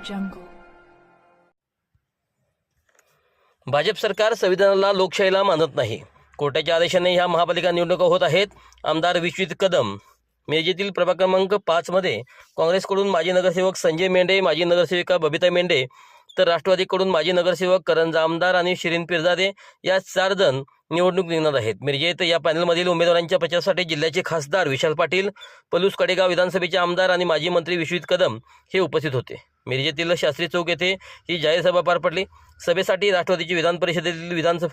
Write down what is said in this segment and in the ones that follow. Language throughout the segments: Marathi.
jungle. भाजप सरकार संविधानाला लोकशाहीला मानत नाही. कोर्टाच्या आदेशाने ह्या महापालिका निवडणुका होत आहेत. आमदार विश्वित कदम मिरजेतील प्रभाग क्रमांक 5 मध्ये काँग्रेसकडून माजी नगरसेवक संजय मेंढे, माजी नगरसेविका बबिता मेंढे, तर राष्ट्रवादीकडून माजी नगरसेवक करण जामदार आणि शिरीन पिरजादे या 4 जण निवडणूक रिंगणात आहेत. मिरजेत या पॅनलमधील उमेदवारांच्या प्रचारासाठी जिल्ह्याचे खासदार विशाल पाटील, पलूस कडेगाव विधानसभेचे आमदार आणि माजी मंत्री विश्वित कदम हे उपस्थित होते. मिरजेतील शास्त्री चौक येथे ही जाहीर सभा पार पडली. सभेसाठी राष्ट्रवादीचे विधान परिषदेतील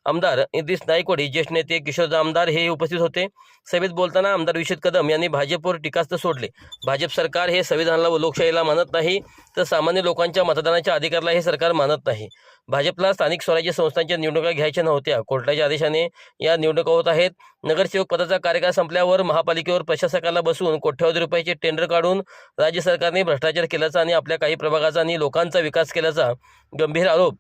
आमदार इद्रिस नाईकवाडी, ज्येष्ठ नेते किशोर जामदार हे उपस्थित होते. सभेत बोलताना आमदार विश्वित कदम यांनी भाजपवर टीकास्त्र सोडले. भाजप सरकार हे संविधानाला व लोकशाहीला मानत नाही, तर सामान्य लोकांच्या मतदानाच्या अधिकाराला हे सरकार मानत नाही. भाजपला स्थानिक स्वराज्य संस्थांच्या निवडणुका घ्यायच्या नव्हत्या. कोर्टाच्या आदेशाने या निवडणुका होत आहेत. नगरसेवक पदाचा कार्यकाळ संपल्यावर महापालिकेवर प्रशासकाला बसवून कोट्यवधी रुपयाचे टेंडर काढून राज्य सरकारने भ्रष्टाचार केल्याचा आणि आपल्या काही प्रभागाचा आणि लोकांचा विकास केल्याचा गंभीर आरोप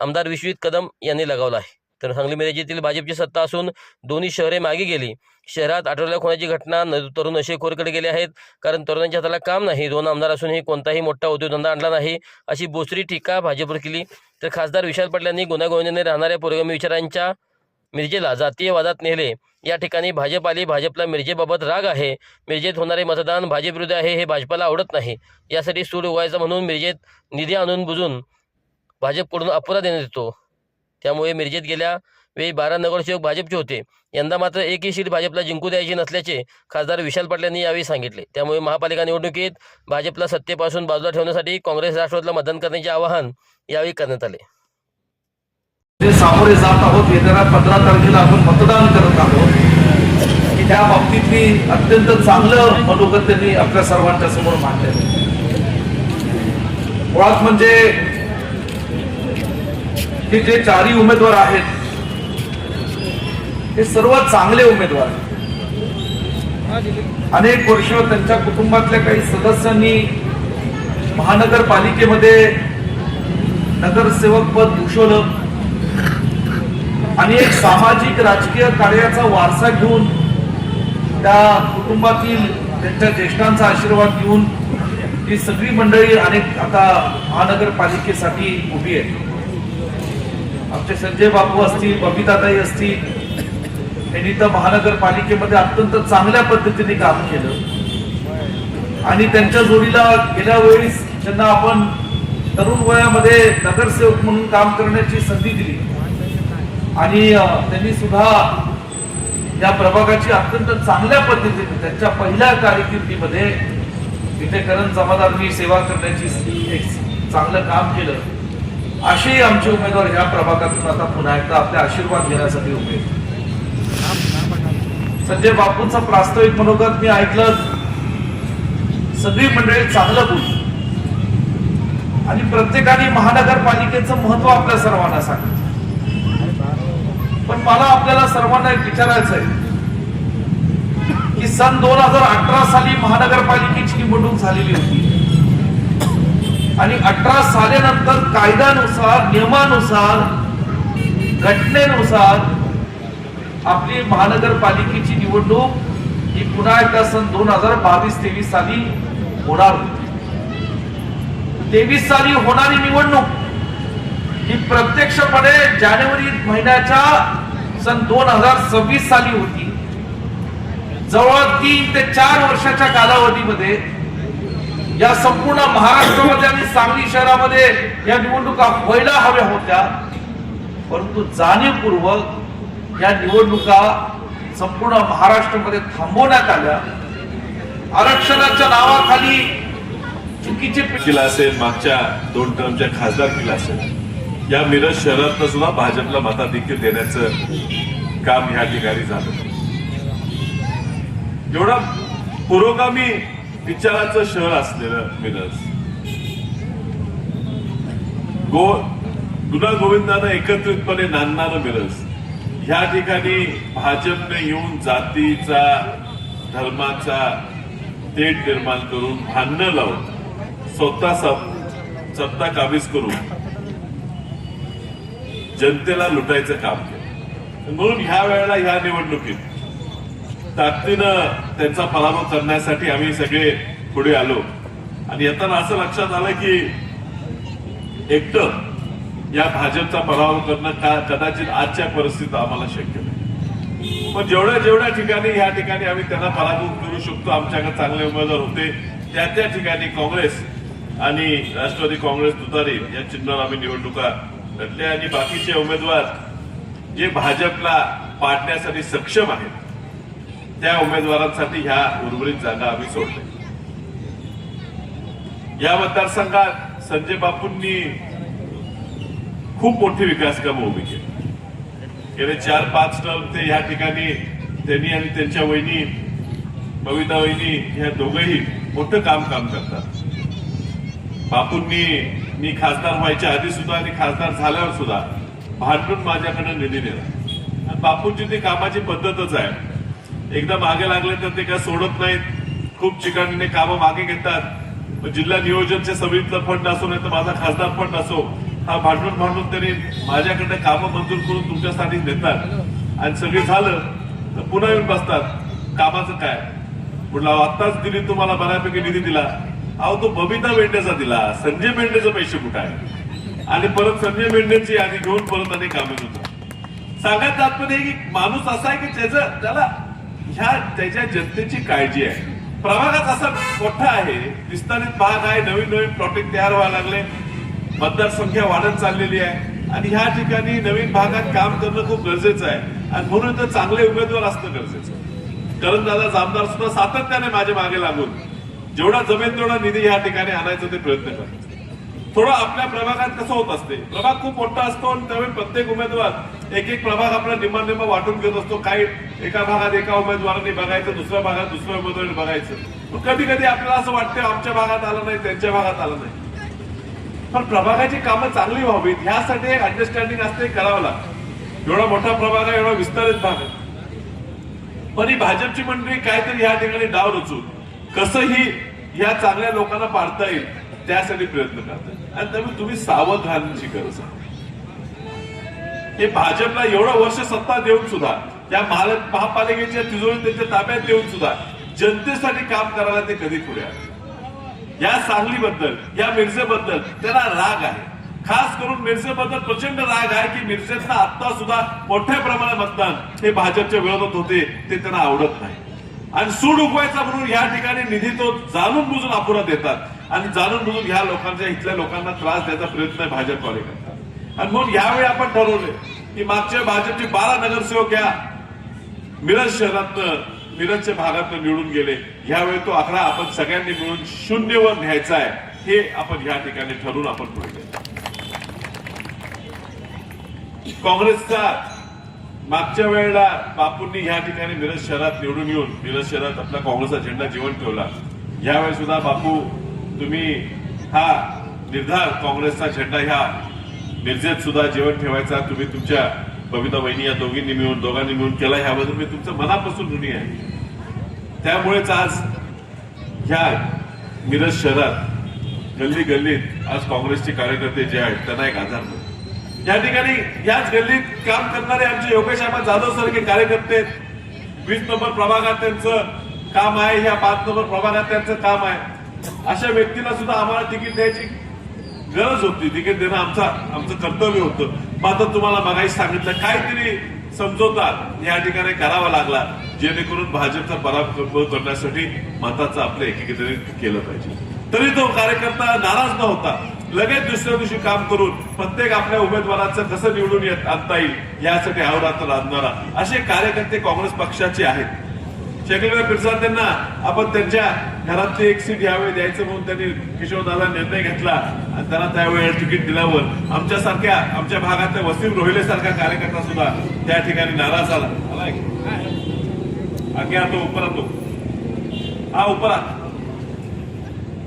आमदार विश्वित कदम यांनी लगावला आहे. तर सांगली मिरजेतील भाजपची सत्ता असून दोन्ही शहरे मागे गेली. शहरात आठवड्याला खुनाची घटना, तरुण नशेखोरकडे गेले आहेत कारण तरुणांच्या हाताला काम नाही. 2 आमदार असूनही कोणताही मोठा उद्योगधंदा आणला नाही, अशी बोचरी टीका भाजपवर केली. तर खासदार विशाल पाटील यांनी गुन्हेगारीने राहणाऱ्या पुरोगामी विचारांच्या मिरजेला जातीय वादात नेले. या ठिकाणी भाजप आली. भाजपला मिरजेबाबत राग आहे. मिरजेत होणारे मतदान भाजप विरुद्ध आहे, हे भाजपला आवडत नाही. यासाठी सूड उगवायचा म्हणून मिरजेत निधी आणून बुजून भाजपकडून अपुरा देण्यात येतो. त्यामुळे मिरजेत गेल्या वेळी 12 नगरसेवक भाजपचे होते. यंदा मात्र एकही सीट भाजपला जिंकू द्यायची नसल्याचे खासदार विशाल पाटील यांनी यावेळी सांगितले. त्यामुळे महापालिका निवडणुकीत भाजपला सत्तेपासून बाजूला ठेवण्यासाठी काँग्रेस राष्ट्रवादीला मतदान करण्याचे आवाहन यावेळी करण्यात आले. सामोरे जात आहोत. येणाऱ्या 15 तारखेला आपण मतदान करत आहोत की त्या बाबतीत मी अत्यंत चांगलं मनोगत त्यांनी आपल्या सर्वांच्या समोर मांडले. मुळात म्हणजे हे जे 4ही उमेदवार आहेत हे सर्व चांगले उमेदवार आहेत. अनेक वर्ष त्यांच्या कुटुंबातल्या काही सदस्यांनी महानगरपालिकेमध्ये नगरसेवक पद भूषवलं आणि एक सामाजिक राजकीय कार्याचा वारसा घेऊन त्या कुटुंबातील त्यांच्या ज्येष्ठांचा आशीर्वाद घेऊन ही सगळी मंडळी अनेक आता महानगरपालिकेसाठी उभी आहे. आमचे संजय बापू असतील, बबिताताई असतील, यांनी तर महानगरपालिकेमध्ये अत्यंत चांगल्या पद्धतीने काम केलं आणि त्यांच्या जोडीला गेल्या वेळी ज्यांना आपण तरुण वयामध्ये नगरसेवक म्हणून काम करण्याची संधी दिली आणि त्यांनी सुद्धा या प्रभागाची अत्यंत चांगल्या पद्धतीने त्यांच्या पहिल्या कारकिर्दीमध्ये इथे करण जमादारांनी सेवा करण्याची एक चांगलं काम केलं. असे आमचे उमेदवार ह्या प्रभागातून आता पुन्हा एकदा आपले आशीर्वाद घेण्यासाठी उभे. संजय बापूंचा प्रास्ताविक मनोगत मी ऐकलं. सगळी मंडळी चांगलं बोलली आणि प्रत्येकाने महानगरपालिकेचं महत्व आपल्या सर्वांना सांगितलं. पण मला आपल्याला सर्वांना एक विचारायचं आहे की सन 2018 साली महानगरपालिकेची निवडणूक झालेली होती आणि 18 साल्यानंतर कायद्यानुसार, नियमानुसार, घटनेनुसार आपली महानगरपालिकेची निवडणूक ही पुन्हा एकदा सन 2022-23 साली होणार होती. 23 साली होणारी निवडणूक ही प्रत्यक्षपणे जानेवारी महिन्याच्या सन 2026 साली होती. जवळ 3 ते 4 वर्षाच्या कालावधीमध्ये या संपूर्ण महाराष्ट्रामध्ये आणि सांगली शहरामध्ये या निवडणुका व्हायला हव्या होत्या, परंतु जाणीवपूर्वक या निवडणुका संपूर्ण महाराष्ट्रामध्ये थांबवण्यात आल्या. आरक्षणाच्या नावाखाली चुकीचे केला असेल, मागच्या 2 टर्मच्या खासदार केला असेल, या मिरज शहरात सुद्धा भाजपला मताधिक्य देण्याचं काम या ठिकाणी झालं. एवढा पुरोगामी विचाराचं शहर असलेलं मिरज, गुना गोविंदानं एकत्रितपणे नांदणारं मिरज, ह्या ठिकाणी भाजपने येऊन जातीचा, धर्माचा तेढ निर्माण करून, भांडणं लावून, स्वतः सत्ता काबीज करून जनतेला लुटायचं काम केलं. म्हणून ह्या वेळेला ह्या निवडणुकीत ताकदीनं त्यांचा पराभव करण्यासाठी आम्ही सगळे पुढे आलो आणि येताना असं लक्षात आलं की एकटं या भाजपचा पराभव करणं कदाचित आजच्या परिस्थितीत आम्हाला शक्य नाही, पण जेवढ्या ठिकाणी या ठिकाणी आम्ही त्यांना पराभूत करू शकतो, आमच्याकडे चांगले उमेदवार होते त्या ठिकाणी काँग्रेस आणि राष्ट्रवादी काँग्रेस तुतारी या चिन्हावर आम्ही निवडणुका लढल्या आणि बाकीचे उमेदवार जे भाजपला पाडण्यासाठी सक्षम आहेत त्या उमेदवारांसाठी ह्या उर्वरित जागा आम्ही सोडल्या. या मतदारसंघात संजय बापूंनी खूप मोठी विकास कामं उभी केली. गेले 4-5 टर्म ते या ठिकाणी त्यांनी आणि त्यांच्या वहिनी बबिता वहिनी ह्या दोघंही मोठं काम करतात. बापूंनी मी खासदार व्हायच्या आधी सुद्धा आणि खासदार झाल्यावर सुद्धा भांडून माझ्याकडे निधी दिला आणि बापूंची ती कामाची पद्धतच आहे. एकदा मागे लागले तर ते काय सोडत नाहीत, खूप चिकाटीने कामं मागे घेतात. जिल्हा नियोजनच्या समितीतला फंड असो नाही तर माझा खासदार फंड असो, हा भांडून त्यांनी माझ्याकडे कामं मंजूर करून तुमच्यासाठी देतात आणि सगळी झालं तर पुन्हा येऊन बसतात. कामाचं काय म्हटलं, आत्ताच दिली तुम्हाला बऱ्यापैकी निधी दिला. अहो तो बबिता मेंढेचा दिला, संजय मेंढेचे पैसे कुठे आहे आणि परत संजय मेंढेची यादी घेऊन परत अनेक कामे होतात. सांगायचं तात्पर्य की माणूस असा आहे की त्याला त्याच्या जनतेची काळजी आहे. प्रभागात असा मोठा आहे, विस्तारित भाग आहे, नवीन प्लॉटिंग तयार व्हायला लागले, मतदारसंख्या वाढत चाललेली आहे आणि ह्या ठिकाणी नवीन भागात काम करणं खूप गरजेचं आहे आणि म्हणून तर चांगले उमेदवार असणं गरजेचं आहे. करणदादा आमदार सुद्धा सातत्याने माझ्या मागे लागून जेवढा जमेल तेवढा निधी या ठिकाणी आणायचा ते प्रयत्न करतात. थोडं आपल्या प्रभागात कसं होत असते, प्रभाग खूप मोठा असतो आणि त्यामुळे प्रत्येक उमेदवार एक प्रभाग आपला निम्मा वाटून घेत असतो. काही एका भागात एका उमेदवारांनी बघायचं, दुसऱ्या भागात दुसऱ्या उमेदवारांनी बघायचं. कधी आपल्याला असं वाटतं आमच्या भागात आलं नाही, त्यांच्या भागात आलं नाही. पण प्रभागाची कामं चांगली व्हावीत ह्यासाठी एक अंडरस्टँडिंग असते, करावं लागतं. एवढा मोठा प्रभाग आहे, एवढा विस्तारित भाग आहे, पण ही भाजपची मंडळी काहीतरी ह्या ठिकाणी डाव रचून कसंही या चांगल्या लोकांना पाडता येईल त्यासाठी प्रयत्न करतात आणि त्यामुळे तुम्ही सावध राहण्याची गरज आहे. हे भाजपला एवढं वर्ष सत्ता देऊन सुद्धा, या महापालिकेच्या तिजोरी त्यांच्या ताब्यात देऊन सुद्धा जनतेसाठी काम करायला ते कधी पुढे आले. या सांगलीबद्दल, या मिरजेबद्दल त्यांना राग आहे. खास करून मिरजेबद्दल प्रचंड राग आहे की मिरजेतला आता सुद्धा मोठ्या प्रमाणात मतदान हे भाजपच्या विरोधात होते, ते त्यांना आवडत नाही आणि सूड उगवायचा म्हणून या ठिकाणी निधी तो जाणून बुजून अपुरा देतात आणि जाणून बुजून ह्या लोकांच्या इथल्या लोकांना त्रास द्यायचा प्रयत्न भाजपवाले करतात. आणि म्हणून यावेळी आपण ठरवले की मागच्या भाजपचे 12 नगरसेवक या मिरज शहरातनं, मिरजच्या भागातनं निवडून गेले. यावेळी तो आकडा आपण सगळ्यांनी मिळून 0वर न्यायचा आहे, हे आपण या ठिकाणी ठरवून आपण पुढे गेलो. काँग्रेसचा मागच्या वेळेला बापूंनी या ठिकाणी मिरज शहरात निवडून येऊन मिरज शहरात आपला काँग्रेसचा झेंडा जिवंत ठेवला. यावेळी सुद्धा बापू तुम्ही हा निर्धार काँग्रेसचा झेंडा ह्या मिरजेत सुद्धा जिवंत ठेवायचा तुम्ही तुमच्या बबिता वहिनी या दोघांनी मिळून केला, ह्याबद्दल मी तुमचं मनापासून ऋणी आहे. त्यामुळेच आज ह्या मिरज शहरात गल्ली गल्लीत आज काँग्रेसचे कार्यकर्ते जे आहेत त्यांना एक आधार मिळतो. या ठिकाणी याच गल्लीत काम करणारे आमचे योगेश आबा जाधव सारखे कार्यकर्ते 20 नंबर प्रभागात त्यांचं काम आहे, ह्या 5 नंबर प्रभागात त्यांचं काम आहे. अशा व्यक्तीला सुद्धा आम्हाला तिकीट द्यायची गरज होती, तिकीट देणं आमचं कर्तव्य होतं. मात्र तुम्हाला मगाशी सांगितलं काहीतरी समजोता या ठिकाणी करावा लागला जेणेकरून भाजपचा पराभव करण्यासाठी मताचं आपलं एकीकरण केलं पाहिजे. तरी तो कार्यकर्ता नाराज न होता लगेच दुसऱ्या दिवशी काम करून प्रत्येक आपल्या उमेदवाराचं कसं निवडून आणता येईल यासाठी अहोरात्र राहणारा असे कार्यकर्ते काँग्रेस पक्षाचे आहेत. शेखरभाई पिरसाद यांना आपण त्यांच्या घरातली एक सीट यावेळी द्यायचं म्हणून त्यांनी किशोरदादा निर्णय घेतला आणि त्यांना त्यावेळेला तिकीट दिल्यावर आमच्यासारख्या आमच्या भागातल्या वसीम रोहिले सारखा कार्यकर्ता सुद्धा त्या ठिकाणी नाराज झाला. तो उपरा हा उपरा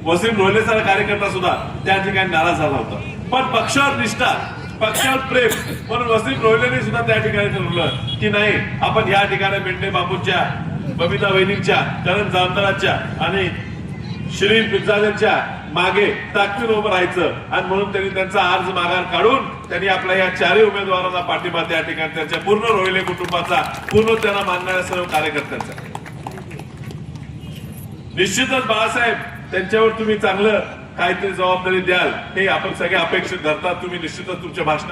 वसीम रोहिले सारखा कार्यकर्ता सुद्धा त्या ठिकाणी नाराज झाला होता. पण पक्षावर निष्ठा, पक्षावर प्रेम म्हणून वसीम रोहिलेने सुद्धा त्या ठिकाणी ठरवलं की नाही आपण या ठिकाणी मेंढे बापूंच्या, बबिता वहिनींच्या, करण जामदारांच्या आणि श्री पिरसादांच्या मागे ताकदीने उभं राहायचं आणि म्हणून त्यांनी त्यांचा अर्ज माघार काढून त्यांनी आपल्या या 4 उमेदवारांना पाठिंबा त्या ठिकाणी त्यांच्या पूर्ण रोहिले कुटुंबाचा, पूर्ण त्यांना मानणाऱ्या सर्व कार्यकर्त्यांचा. निश्चितच बाळासाहेब त्यांच्यावर तुम्ही चांगलं काहीतरी जबाबदारी द्याल हे आपण सगळे अपेक्षित धरतात. तुम्ही निश्चितच तुमच्या भाषणात